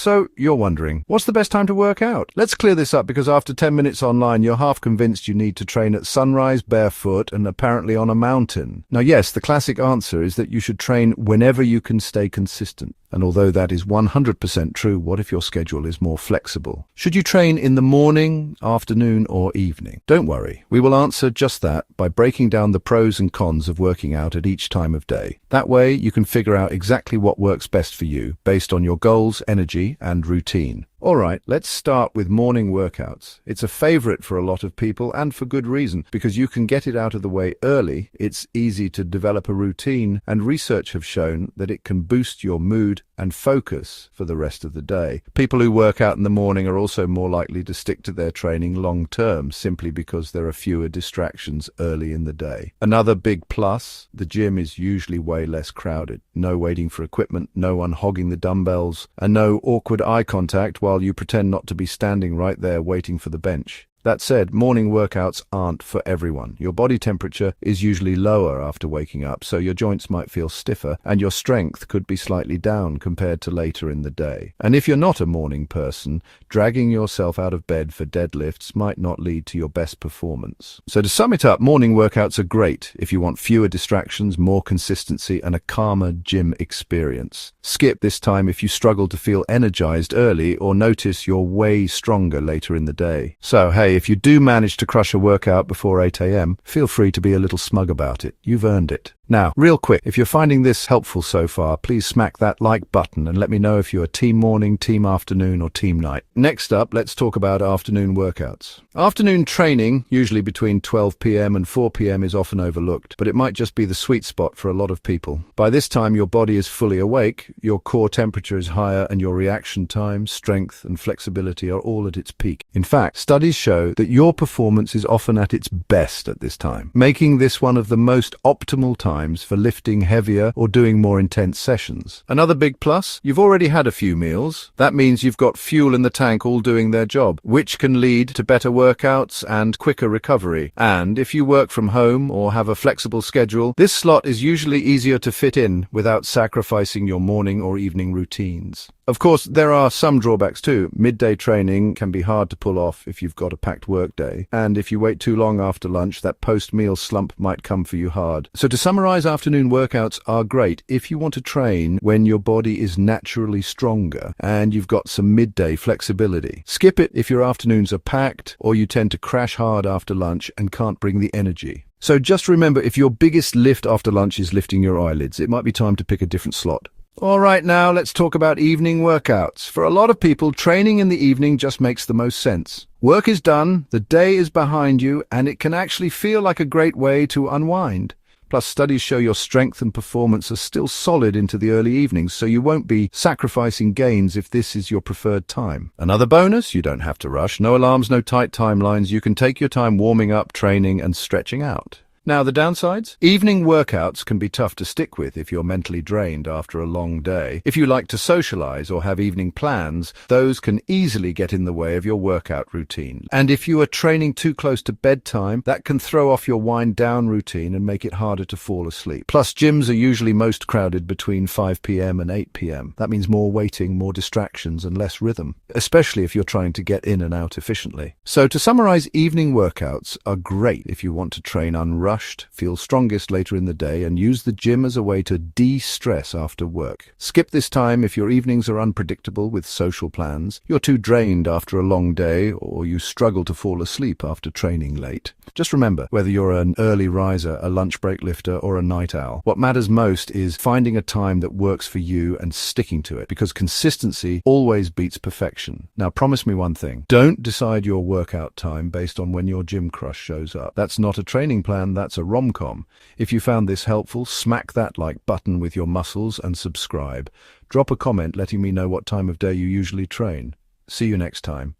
So, you're wondering, what's the best time to work out? Let's clear this up because after 10 minutes online, you're half convinced you need to train at sunrise, barefoot, and apparently on a mountain. Now, yes, the classic answer is that you should train whenever you can stay consistent. And although that is 100% true, what if your schedule is more flexible? Should you train in the morning, afternoon, or evening? Don't worry, we will answer just that by breaking down the pros and cons of working out at each time of day. That way, you can figure out exactly what works best for you based on your goals, energy, and routine. Alright, let's start with morning workouts. It's a favorite for a lot of people and for good reason, because you can get it out of the way early, it's easy to develop a routine, and research have shown that it can boost your mood and focus for the rest of the day. People who work out in the morning are also more likely to stick to their training long term, simply because there are fewer distractions early in the day. Another big plus, the gym is usually way less crowded. No waiting for equipment, no one hogging the dumbbells, and no awkward eye contact while you pretend not to be standing right there waiting for the bench. That said, morning workouts aren't for everyone. Your body temperature is usually lower after waking up, so your joints might feel stiffer, and your strength could be slightly down compared to later in the day. And if you're not a morning person, dragging yourself out of bed for deadlifts might not lead to your best performance. So to sum it up, morning workouts are great if you want fewer distractions, more consistency, and a calmer gym experience. Skip this time if you struggle to feel energized early or notice you're way stronger later in the day. So, hey, if you do manage to crush a workout before 8 a.m., feel free to be a little smug about it. You've earned it. Now, real quick, if you're finding this helpful so far, please smack that like button and let me know if you're team morning, team afternoon, or team night. Next up, let's talk about afternoon workouts. Afternoon training, usually between 12 p.m. and 4 p.m., is often overlooked, but it might just be the sweet spot for a lot of people. By this time, your body is fully awake, your core temperature is higher, and your reaction time, strength, and flexibility are all at its peak. In fact, studies show that your performance is often at its best at this time, making this one of the most optimal times for lifting heavier or doing more intense sessions. Another big plus, you've already had a few meals. That means you've got fuel in the tank all doing their job, which can lead to better workouts and quicker recovery. And if you work from home or have a flexible schedule, this slot is usually easier to fit in without sacrificing your morning or evening routines. Of course, there are some drawbacks too. Midday training can be hard to pull off if you've got a packed workday. And if you wait too long after lunch, that post-meal slump might come for you hard. So to summarize, afternoon workouts are great if you want to train when your body is naturally stronger and you've got some midday flexibility. Skip it if your afternoons are packed or you tend to crash hard after lunch and can't bring the energy. So just remember, if your biggest lift after lunch is lifting your eyelids, it might be time to pick a different slot. All right, now let's talk about evening workouts. For a lot of people, training in the evening just makes the most sense. Work is done, the day is behind you, and it can actually feel like a great way to unwind. Plus, studies show your strength and performance are still solid into the early evenings, so you won't be sacrificing gains if this is your preferred time. Another bonus, you don't have to rush. No alarms, no tight timelines. You can take your time warming up, training, and stretching out. Now, the downsides? Evening workouts can be tough to stick with if you're mentally drained after a long day. If you like to socialize or have evening plans, those can easily get in the way of your workout routine. And if you are training too close to bedtime, that can throw off your wind-down routine and make it harder to fall asleep. Plus, gyms are usually most crowded between 5 p.m. and 8 p.m. That means more waiting, more distractions, and less rhythm, especially if you're trying to get in and out efficiently. So to summarize, evening workouts are great if you want to train unrushed, feel strongest later in the day, and use the gym as a way to de-stress after work. Skip this time if your evenings are unpredictable with social plans, you're too drained after a long day, or you struggle to fall asleep after training late. Just remember, whether you're an early riser, a lunch break lifter, or a night owl, what matters most is finding a time that works for you and sticking to it, because consistency always beats perfection. Now, promise me one thing. Don't decide your workout time based on when your gym crush shows up. That's not a training plan, that's a rom-com. If you found this helpful, smack that like button with your muscles and subscribe. Drop a comment letting me know what time of day you usually train. See you next time.